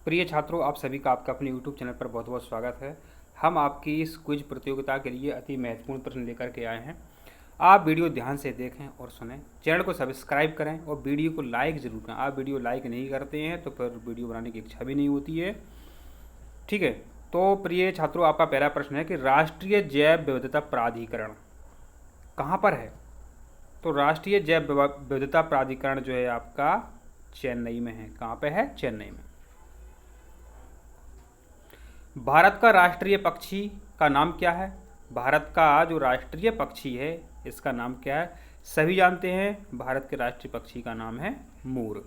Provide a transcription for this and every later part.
प्रिय छात्रों, आप सभी का आपका अपने YouTube चैनल पर बहुत बहुत स्वागत है। हम आपकी इस क्विज प्रतियोगिता के लिए अति महत्वपूर्ण प्रश्न लेकर के आए हैं। आप वीडियो ध्यान से देखें और सुनें, चैनल को सब्सक्राइब करें और वीडियो को लाइक ज़रूर करें। आप वीडियो लाइक नहीं करते हैं तो फिर वीडियो बनाने की इच्छा भी नहीं होती है। ठीक है, तो प्रिय छात्रों, आपका पहला प्रश्न है कि राष्ट्रीय जैव विविधता प्राधिकरण कहाँ पर है? तो राष्ट्रीय जैव विविधता प्राधिकरण जो है आपका चेन्नई में है। कहाँ पे है? चेन्नई में। भारत का राष्ट्रीय पक्षी का नाम क्या है? भारत का जो राष्ट्रीय पक्षी है इसका नाम क्या है? सभी जानते हैं भारत के राष्ट्रीय पक्षी का नाम है मोर।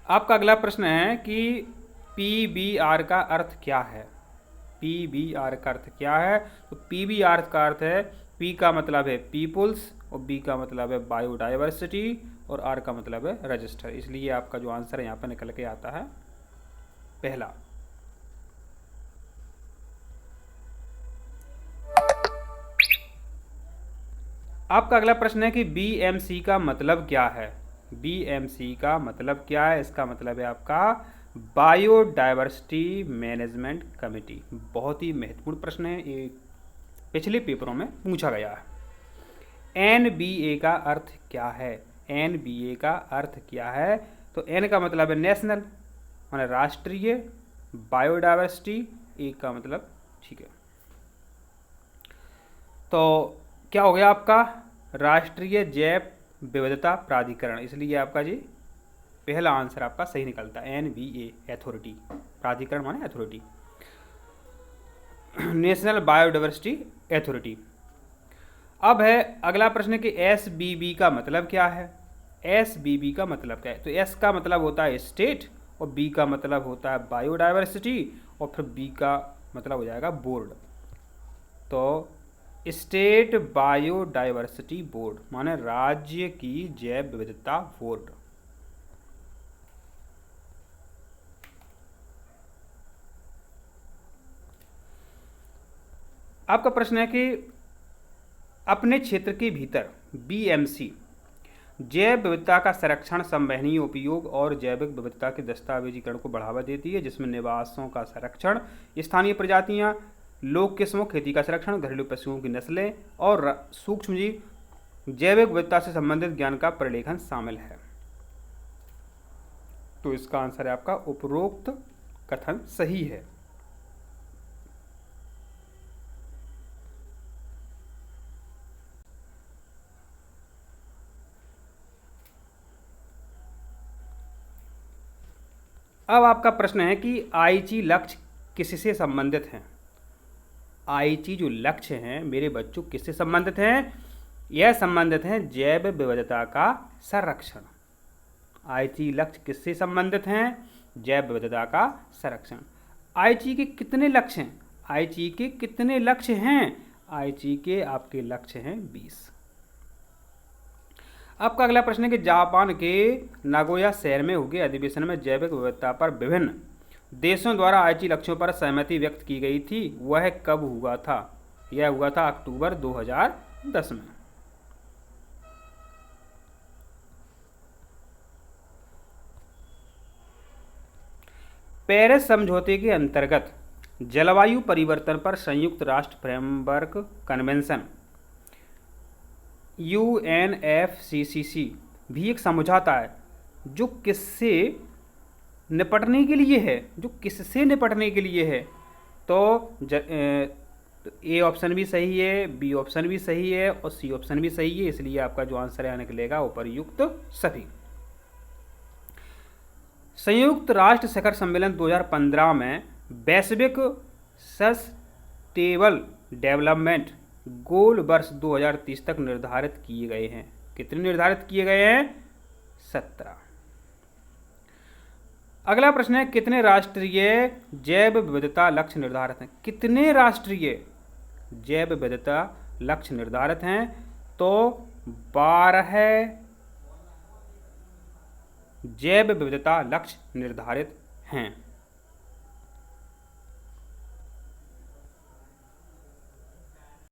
आपका अगला प्रश्न है कि PBR का अर्थ क्या है? PBR का अर्थ क्या है? तो PBR का अर्थ है, P का मतलब है पीपुल्स और B का मतलब है बायोडाइवर्सिटी और R का मतलब है रजिस्टर। इसलिए आपका जो आंसर है यहाँ पर निकल के आता है पहला। आपका अगला प्रश्न है कि BMC का मतलब क्या है? BMC का मतलब क्या है? इसका मतलब है आपका बायोडाइवर्सिटी मैनेजमेंट कमेटी। बहुत ही महत्वपूर्ण प्रश्न है, ये पिछले पेपरों में पूछा गया है। NBA का अर्थ क्या है? NBA का अर्थ क्या है? तो N का मतलब है नेशनल माने राष्ट्रीय, बायोडाइवर्सिटी ए का मतलब, ठीक है। तो क्या हो गया आपका? राष्ट्रीय जैव विविधता प्राधिकरण। इसलिए आपका जी पहला आंसर आपका सही निकलता है। NBA अथॉरिटी, प्राधिकरण माने अथॉरिटी, नेशनल बायोडाइवर्सिटी अथॉरिटी। अब है अगला प्रश्न कि SBB का मतलब क्या है? SBB का मतलब क्या है? तो S का मतलब होता है स्टेट और B का मतलब होता है बायोडाइवर्सिटी और फिर B का मतलब हो जाएगा बोर्ड। तो स्टेट बायोडाइवर्सिटी बोर्ड माने राज्य की जैव विविधता बोर्ड। आपका प्रश्न है कि अपने क्षेत्र के भीतर BMC जैव विविधता का संरक्षण, संवहनीय उपयोग और जैविक विविधता के दस्तावेजीकरण को बढ़ावा देती है, जिसमें निवासों का संरक्षण, स्थानीय प्रजातियां, लोक किस्मों, खेती का संरक्षण, घरेलू पशुओं की नस्लें और सूक्ष्मजीव, जैविक विविधता से संबंधित ज्ञान का प्रलेखन शामिल है। तो इसका आंसर है आपका उपरोक्त कथन सही है। अब आपका प्रश्न है कि आईची लक्ष्य किससे संबंधित हैं? आईची जो लक्ष्य हैं मेरे बच्चों किससे संबंधित हैं? यह संबंधित हैं जैव विविधता का संरक्षण। आईची लक्ष्य किससे संबंधित हैं? जैव विविधता का संरक्षण। आईची के कितने लक्ष्य हैं? आईची के कितने लक्ष्य हैं? आईची के आपके लक्ष्य हैं 20। आपका अगला प्रश्न है कि जापान के नागोया शहर में हुए अधिवेशन में जैविक विविधता पर विभिन्न देशों द्वारा आईची लक्ष्यों पर सहमति व्यक्त की गई थी, वह कब हुआ था? यह हुआ था अक्टूबर 2010 में। पेरिस समझौते के अंतर्गत जलवायु परिवर्तन पर संयुक्त राष्ट्र फ्रेमवर्क कन्वेंशन UNFCCC भी एक समझौता है जो किससे निपटने के लिए है? जो किससे निपटने के लिए है? तो A ऑप्शन भी सही है, B ऑप्शन भी सही है और C ऑप्शन भी सही है। इसलिए आपका जो आंसर है निकलेगा उपर्युक्त सभी। संयुक्त राष्ट्र शिखर सम्मेलन 2015 में वैश्विक सस्टेनेबल डेवलपमेंट गोल वर्ष 2030 तक निर्धारित किए गए हैं। कितने निर्धारित किए गए हैं? 17। अगला प्रश्न है कितने राष्ट्रीय जैव विविधता लक्ष्य निर्धारित हैं? कितने राष्ट्रीय जैव विविधता लक्ष्य निर्धारित हैं? तो 12 जैव विविधता लक्ष्य निर्धारित हैं।